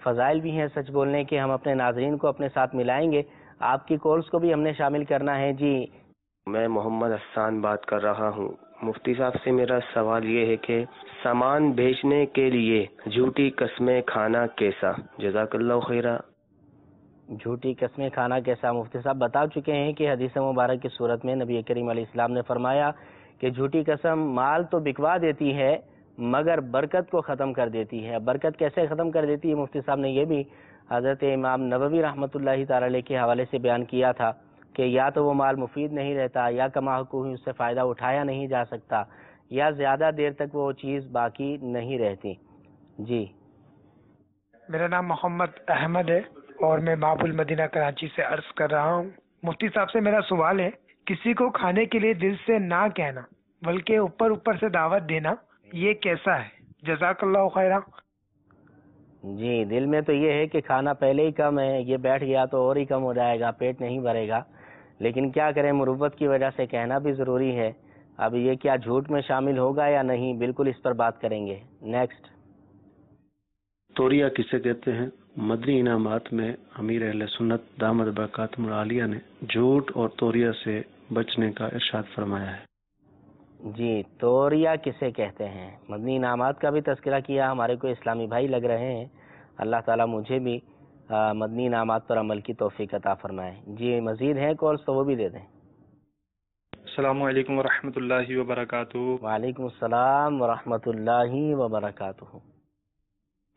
فضائل بھی ہیں سچ بولنے کے. ہم اپنے ناظرین کو اپنے ساتھ ملائیں گے. آپ کی کالز کو بھی ہم نے شامل کرنا ہے. جی میں محمد حسان بات کر رہا ہوں. مفتی صاحب سے میرا سوال یہ ہے کہ سامان بیچنے کے لیے جھوٹی قسمیں کھانا کیسا؟ جزاک اللہ خیرہ. جھوٹی قسمیں کھانا کیسا؟ مفتی صاحب بتا چکے ہیں کہ حدیث مبارک کی صورت میں نبی کریم علیہ السلام نے فرمایا کہ جھوٹی قسم مال تو بکوا دیتی ہے مگر برکت کو ختم کر دیتی ہے. برکت کیسے ختم کر دیتی ہے؟ مفتی صاحب نے یہ بھی حضرت امام نووی رحمۃ اللہ تعالی علیہ کے حوالے سے بیان کیا تھا کہ یا تو وہ مال مفید نہیں رہتا, یا کما حقوق اس سے فائدہ اٹھایا نہیں جا سکتا, یا زیادہ دیر تک وہ چیز باقی نہیں رہتی. جی میرا نام محمد احمد ہے اور میں باب المدینہ کراچی سے عرض کر رہا ہوں. مفتی صاحب سے میرا سوال ہے, کسی کو کھانے کے لیے دل سے نہ کہنا بلکہ اوپر سے دعوت دینا, یہ کیسا ہے؟ جزاک اللہ خیرہ. جی دل میں تو یہ ہے کہ کھانا پہلے ہی کم ہے, یہ بیٹھ گیا تو اور ہی کم ہو جائے گا, پیٹ نہیں بھرے گا. لیکن کیا کریں, مروت کی وجہ سے کہنا بھی ضروری ہے. اب یہ کیا جھوٹ میں شامل ہوگا یا نہیں, بالکل اس پر بات کریں گے. نیکسٹ. توریہ کسے کہتے ہیں؟ مدنی انعامات میں امیر اہل سنت دامت برکاتہم العالیہ نے جھوٹ اور توریہ سے بچنے کا ارشاد فرمایا ہے. جی توریہ کسے کہتے ہیں؟ مدنی انعامات کا بھی تذکرہ کیا. ہمارے کو اسلامی بھائی لگ رہے ہیں. اللہ تعالیٰ مجھے بھی مدنی انعامات پر عمل کی توفیق عطا فرمائے. جی مزید ہیں کالز تو وہ بھی دے دیں. السلام علیکم ورحمۃ اللہ وبرکاتہ. وعلیکم السلام ورحمۃ اللہ وبرکاتہ.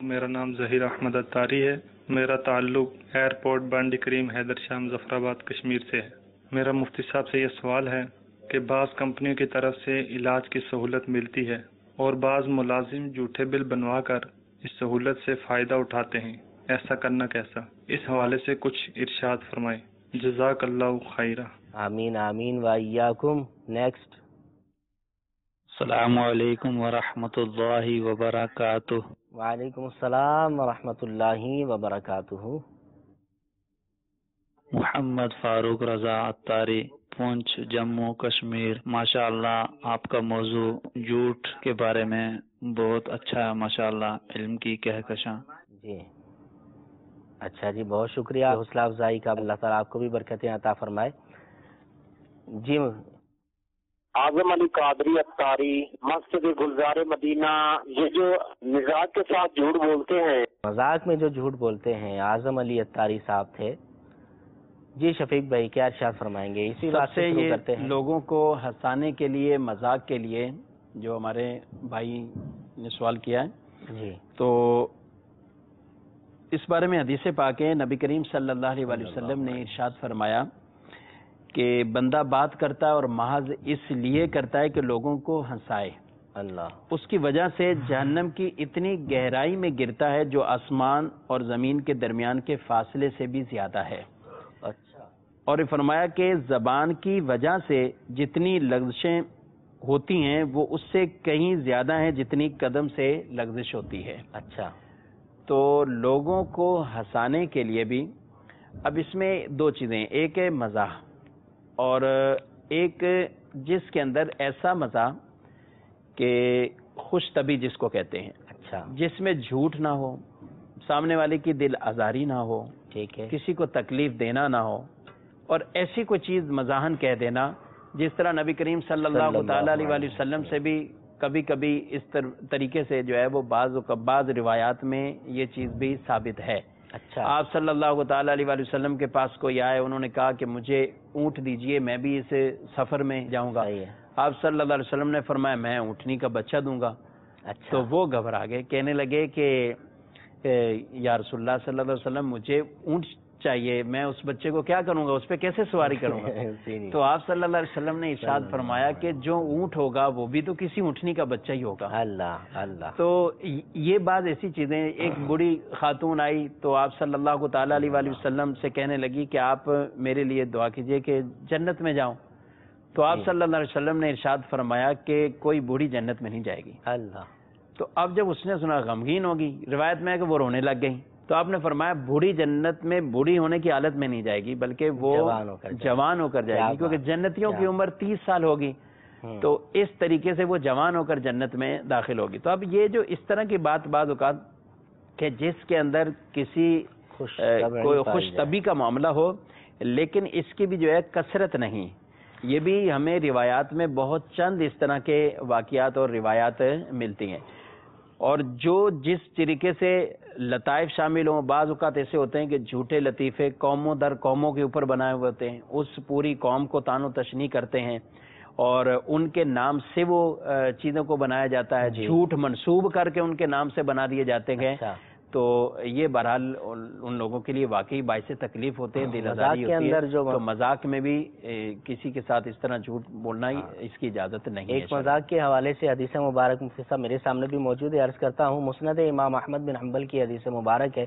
میرا نام ظہیر احمد اتاری ہے. میرا تعلق ایئرپورٹ بانڈی کریم حیدر شاہ مظفر آباد کشمیر سے ہے. میرا مفتی صاحب سے یہ سوال ہے کہ بعض کمپنیوں کی طرف سے علاج کی سہولت ملتی ہے اور بعض ملازم جھوٹے بل بنوا کر اس سہولت سے فائدہ اٹھاتے ہیں, ایسا کرنا کیسا؟ اس حوالے سے کچھ ارشاد فرمائیں. جزاک اللہ خیرہ. آمین آمین و ایاکم. نیکسٹ. السلام علیکم ورحمۃ اللہ وبرکاتہ. وعلیکم السلام ورحمۃ اللہ وبرکاتہ۔ محمد فاروق رضا عطاری، پونچھ، جموں کشمیر۔ ماشاء اللہ آپ کا موضوع جھوٹ کے بارے میں بہت اچھا ہے، ماشاء اللہ، علم کی کہکشاں۔ جی اچھا جی، بہت شکریہ حوصلہ افزائی کا، اللہ تعالیٰ آپ کو بھی برکتیں عطا فرمائے۔ جی اعظم علی قادری عطاری، مسجد گلزار مدینہ، یہ جو مزاج کے ساتھ جھوٹ بولتے ہیں، مذاق میں جو جھوٹ بولتے ہیں، اعظم علی عطاری صاحب تھے۔ جی شفیق بھائی کیا ارشاد فرمائیں گے؟ اسی بات سے شروع کرتے ہیں۔ لوگوں کو ہنسانے کے لیے، مذاق کے لیے، جو ہمارے بھائی نے سوال کیا ہے، جی تو اس بارے میں حدیث پاک ہے، نبی کریم صلی اللہ علیہ وآلہ وسلم نے ارشاد فرمایا کہ بندہ بات کرتا ہے اور محض اس لیے کرتا ہے کہ لوگوں کو ہنسائے، اللہ اس کی وجہ سے جہنم کی اتنی گہرائی میں گرتا ہے جو آسمان اور زمین کے درمیان کے فاصلے سے بھی زیادہ ہے۔ اچھا، اور یہ فرمایا کہ زبان کی وجہ سے جتنی لغزشیں ہوتی ہیں وہ اس سے کہیں زیادہ ہیں جتنی قدم سے لغزش ہوتی ہے۔ اچھا، تو لوگوں کو ہنسانے کے لیے بھی اب اس میں دو چیزیں، ایک ہے مزاح اور ایک جس کے اندر ایسا مزاح کہ خوش طبی جس کو کہتے ہیں، اچھا جس میں جھوٹ نہ ہو، سامنے والے کی دل آزاری نہ ہو، ٹھیک ہے، کسی کو تکلیف دینا نہ ہو، اور ایسی کوئی چیز مزاحن کہہ دینا جس طرح نبی کریم صلی اللہ تعالی علیہ وآلہ وسلم سے بھی کبھی کبھی اس طریقے سے جو ہے وہ بعض روایات میں یہ چیز بھی ثابت ہے۔ اچھا، آپ صلی اللہ تعالی علیہ وآلہ وسلم کے پاس کوئی آئے، انہوں نے کہا کہ مجھے اونٹ دیجئے، میں بھی اس سفر میں جاؤں گا۔ صحیح ہے، آپ صلی اللہ علیہ وسلم نے فرمایا میں اونٹنی کا بچہ دوں گا۔ اچھا، تو وہ گھبرا گئے، کہنے لگے کہ یا رسول اللہ صلی اللہ علیہ وسلم مجھے اونٹ چاہیے، میں اس بچے کو کیا کروں گا، اس پہ کیسے سواری کروں گا؟ تو آپ صلی اللہ علیہ وسلم نے ارشاد فرمایا کہ جو اونٹ ہوگا وہ بھی تو کسی اونٹنی کا بچہ ہی ہوگا۔ اللہ اللہ۔ تو یہ بعض ایسی چیزیں، ایک بڑی خاتون آئی تو آپ صلی اللہ تعالی علیہ وآلہ وسلم سے کہنے لگی کہ آپ میرے لیے دعا کیجئے کہ جنت میں جاؤں۔ تو آپ صلی اللہ علیہ وسلم نے ارشاد فرمایا کہ کوئی بوڑھی جنت میں نہیں جائے گی۔ اللہ، تو اب جب اس نے سنا غمگین ہوگی، روایت میں ہے کہ وہ رونے لگ گئی۔ تو آپ نے فرمایا بوڑھی جنت میں بوڑھی ہونے کی حالت میں نہیں جائے گی بلکہ وہ جوان ہو کر جائے گی، کیونکہ جنتیوں کی عمر 30 سال ہوگی، تو اس طریقے سے وہ جوان ہو کر جنت میں داخل ہوگی۔ تو اب یہ جو اس طرح کی بات بعض اوقات کہ جس کے اندر کسی کوئی خوش طبی کا معاملہ ہو، لیکن اس کی بھی جو ہے کثرت نہیں، یہ بھی ہمیں روایات میں بہت چند اس طرح کے واقعات اور روایات ملتی ہیں۔ اور جو جس طریقے سے لطائف شامل ہوں، بعض اوقات ایسے ہوتے ہیں کہ جھوٹے لطیفے قوموں در قوموں کے اوپر بنائے ہوئے ہوتے ہیں، اس پوری قوم کو تان و تشنیع کرتے ہیں اور ان کے نام سے وہ چیزوں کو بنایا جاتا ہے، جھوٹ منسوب کر کے ان کے نام سے بنا دیے جاتے ہیں۔ تو یہ بہرحال ان لوگوں کے لیے واقعی باعث تکلیف ہوتے ہیں، دل آزاری ہوتی ہے۔ تو مذاق میں بھی کسی کے ساتھ اس طرح جھوٹ بولنا ہی اس کی اجازت نہیں ہے۔ ایک مذاق کے حوالے سے حدیث مبارک مفتی صاحب میرے سامنے بھی موجود ہے، عرض کرتا ہوں، مسند امام احمد بن حنبل کی حدیث مبارک ہے،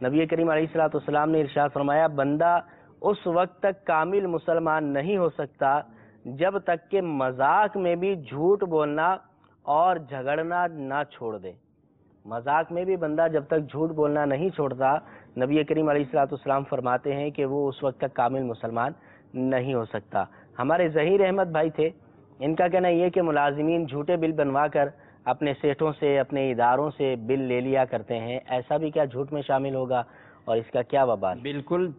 نبی کریم علیہ الصلوۃ والسلام نے ارشاد فرمایا بندہ اس وقت تک کامل مسلمان نہیں ہو سکتا جب تک کہ مذاق میں بھی جھوٹ بولنا اور جھگڑنا نہ چھوڑ دے۔ مذاق میں بھی بندہ جب تک جھوٹ بولنا نہیں چھوڑتا، نبی کریم علیہ الصلوۃ والسلام فرماتے ہیں کہ وہ اس وقت تک کامل مسلمان نہیں ہو سکتا۔ ہمارے ظہیر احمد بھائی تھے، ان کا کہنا یہ کہ ملازمین جھوٹے بل بنوا کر اپنے سیٹوں سے، اپنے اداروں سے بل لے لیا کرتے ہیں، ایسا بھی کیا جھوٹ میں شامل ہوگا اور اس کا کیا وبال؟ بالکل،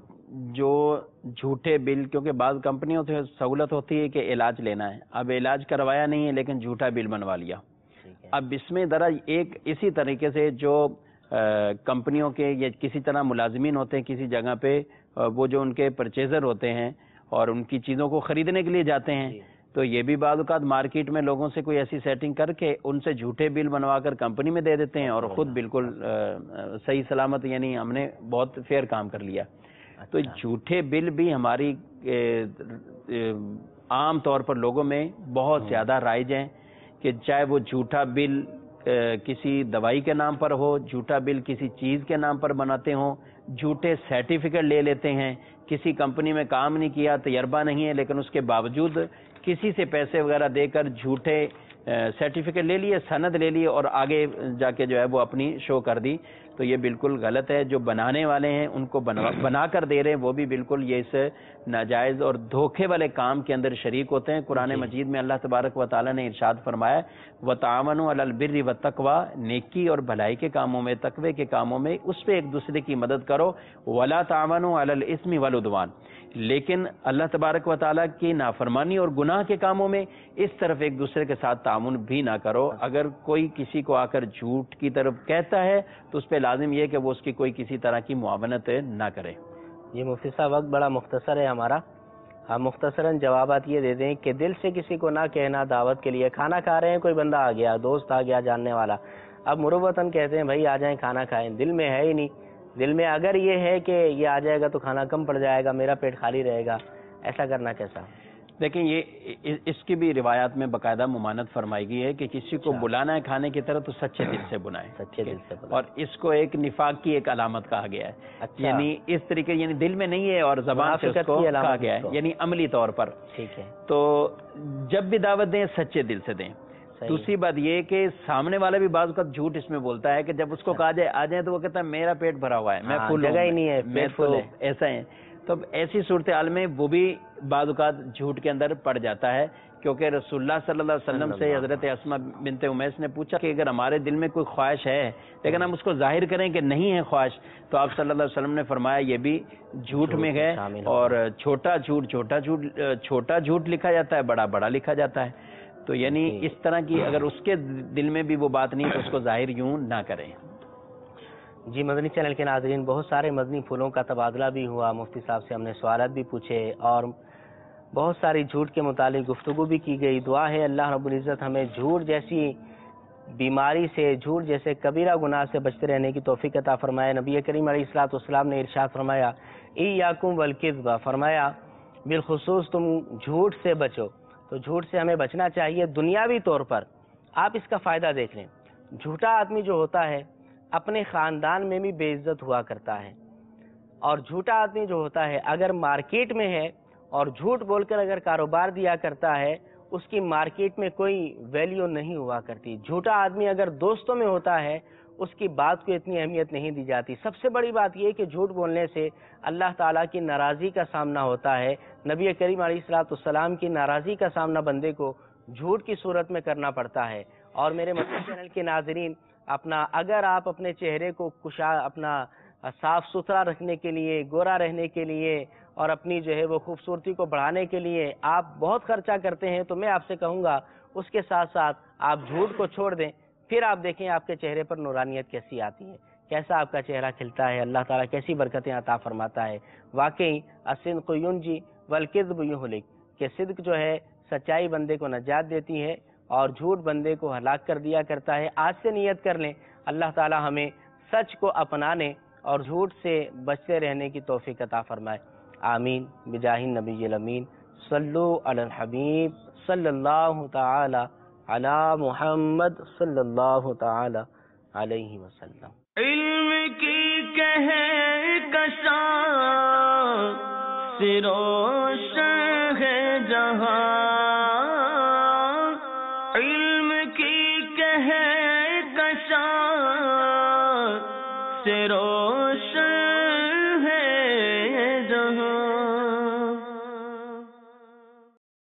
جو جھوٹے بل، کیونکہ بعض کمپنیوں سے سہولت ہوتی ہے کہ علاج لینا ہے، اب علاج کروایا نہیں ہے لیکن جھوٹا بل بنوا لیا۔ اب اس میں ذرا ایک اسی طریقے سے جو کمپنیوں کے یا کسی طرح ملازمین ہوتے ہیں کسی جگہ پہ، وہ جو ان کے پرچیزر ہوتے ہیں اور ان کی چیزوں کو خریدنے کے لیے جاتے ہیں، تو یہ بھی بعض اوقات مارکیٹ میں لوگوں سے کوئی ایسی سیٹنگ کر کے ان سے جھوٹے بل بنوا کر کمپنی میں دے دیتے ہیں اور خود بالکل صحیح سلامت، یعنی ہم نے بہت فیئر کام کر لیا۔ تو جھوٹے بل بھی ہماری عام طور پر لوگوں میں بہت زیادہ رائج ہیں، کہ چاہے وہ جھوٹا بل کسی دوائی کے نام پر ہو، جھوٹا بل کسی چیز کے نام پر بناتے ہوں، جھوٹے سرٹیفکیٹ لے لیتے ہیں، کسی کمپنی میں کام نہیں کیا، تجربہ نہیں ہے، لیکن اس کے باوجود کسی سے پیسے وغیرہ دے کر جھوٹے سرٹیفکیٹ لے لیے, سند لے لیے اور آگے جا کے جو ہے وہ اپنی شو کر دی, تو یہ بالکل غلط ہے. جو بنانے والے ہیں ان کو بنا کر دے رہے ہیں وہ بھی بالکل یہ اس ناجائز اور دھوکے والے کام کے اندر شریک ہوتے ہیں. قرآن مجید میں اللہ تبارک و تعالیٰ نے ارشاد فرمایا وَتَعَاوَنُوا عَلَى الْبِرِّ وَالتَّقْوَىٰ, نیکی اور بھلائی کے کاموں میں, تقوی کے کاموں میں اس پہ ایک دوسرے کی مدد کرو. وَلَا تَعَاوَنُوا عَلَى الْإِثْمِ وَالْعُدْوَانِ, لیکن اللہ تبارک و تعالیٰ کی نافرمانی اور گناہ کے کاموں میں اس طرف ایک دوسرے کے ساتھ تعاون بھی نہ کرو. اگر کوئی کسی کو آ کر جھوٹ کی طرف کہتا ہے تو اس پہ لازم یہ کہ وہ اس کی کوئی کسی طرح کی معاونت نہ کرے. جی مفتی صاحب, وقت بڑا مختصر ہے ہمارا, ہم مختصراً جوابات یہ دے دیں کہ دل سے کسی کو نہ کہنا. دعوت کے لیے کھانا کھا رہے ہیں, کوئی بندہ آ گیا, دوست آ گیا جاننے والا, اب مروتاً کہتے ہیں بھائی آ جائیں کھانا کھائیں, دل میں ہے ہی نہیں. دل میں اگر یہ ہے کہ یہ آ جائے گا تو کھانا کم پڑ جائے گا, میرا پیٹ خالی رہے گا, ایسا کرنا کیسا؟ دیکھیں یہ اس کی بھی روایات میں باقاعدہ ممانعت فرمائی گئی ہے کہ کسی کو بلانا ہے کھانے کی طرف تو سچے دل سے بلائیں, سچے دل سے بلائیں. اور اس کو ایک نفاق کی ایک علامت کہا گیا ہے. یعنی اس طریقے, یعنی دل میں نہیں ہے اور زبان سے اس کو کہا گیا ہے, یعنی عملی طور پر. ٹھیک ہے, تو جب بھی دعوت دیں سچے دل سے دیں. دوسری بات یہ کہ سامنے والا بھی بعض اوقات جھوٹ اس میں بولتا ہے کہ جب اس کو کہا جائے آ جائیں تو وہ کہتا ہے میرا پیٹ بھرا ہوا ہے, میں فل جگہ ہی نہیں ہے, پیٹ فل ہے, ایسا ہے. تو ایسی صورتحال میں وہ بھی بعض اوقات جھوٹ کے اندر پڑ جاتا ہے, کیونکہ رسول اللہ صلی اللہ علیہ وسلم سے حضرت اسماء بنت امیس نے پوچھا کہ اگر ہمارے دل میں کوئی خواہش ہے لیکن ہم اس کو ظاہر کریں کہ نہیں ہے خواہش, تو آپ صلی اللہ علیہ وسلم نے فرمایا یہ بھی جھوٹ میں ہے. اور چھوٹا جھوٹ لکھا جاتا ہے, بڑا بڑا لکھا جاتا ہے. تو یعنی اس طرح کی اگر اس کے دل میں بھی وہ بات نہیں تو اس کو ظاہر یوں نہ کریں. جی مدنی چینل کے ناظرین, بہت سارے مدنی پھولوں کا تبادلہ بھی ہوا, مفتی صاحب سے ہم نے سوالات بھی پوچھے اور بہت ساری جھوٹ کے متعلق گفتگو بھی کی گئی. دعا ہے اللہ رب العزت ہمیں جھوٹ جیسی بیماری سے, جھوٹ جیسے کبیرہ گناہ سے بچتے رہنے کی توفیق عطا فرمائے. نبی کریم علیہ الصلوۃ والسلام نے ارشاد فرمایا ایاکم والکذب, فرمایا بالخصوص تم جھوٹ سے بچو. تو جھوٹ سے ہمیں بچنا چاہیے دنیاوی طور پر. آپ اس کا فائدہ دیکھ لیں, جھوٹا آدمی جو ہوتا ہے اپنے خاندان میں بھی بے عزت ہوا کرتا ہے, اور جھوٹا آدمی جو ہوتا ہے اگر مارکیٹ میں ہے اور جھوٹ بول کر اگر کاروبار دیا کرتا ہے اس کی مارکیٹ میں کوئی ویلیو نہیں ہوا کرتی. جھوٹا آدمی اگر دوستوں میں ہوتا ہے اس کی بات کو اتنی اہمیت نہیں دی جاتی. سب سے بڑی بات یہ کہ جھوٹ بولنے سے اللہ تعالیٰ کی ناراضی کا سامنا ہوتا ہے. نبی کریم علیہ الصلوۃ والسلام کی ناراضی کا سامنا بندے کو جھوٹ کی صورت میں کرنا پڑتا ہے. اور میرے مدنی چینل کے ناظرین, اگر آپ اپنے چہرے کو اپنا صاف ستھرا رکھنے کے لیے, گورا رہنے کے لیے اور اپنی جو ہے وہ خوبصورتی کو بڑھانے کے لیے آپ بہت خرچہ کرتے ہیں, تو میں آپ سے کہوں گا اس کے ساتھ ساتھ آپ جھوٹ کو چھوڑ دیں. پھر آپ دیکھیں آپ کے چہرے پر نورانیت کیسی آتی ہے, کیسا آپ کا چہرہ کھلتا ہے, اللہ تعالیٰ کیسی برکتیں عطا فرماتا ہے. واقعی الصدق ینجی والکذب یہلک, کہ صدق جو ہے سچائی بندے کو نجات دیتی ہے اور جھوٹ بندے کو ہلاک کر دیا کرتا ہے. آج سے نیت کر لیں اللہ تعالیٰ ہمیں سچ کو اپنانے اور جھوٹ سے بچتے رہنے کی توفیق عطا فرمائے. آمین بجاہ النبی الامین. صلو علی الحبیب صلی اللہ تعالی علی محمد صلی اللہ تعالی علیہ وسلم. علم کی کہکشاں سے روشن ہے جہاں, علم کی کہکشاں سے روشن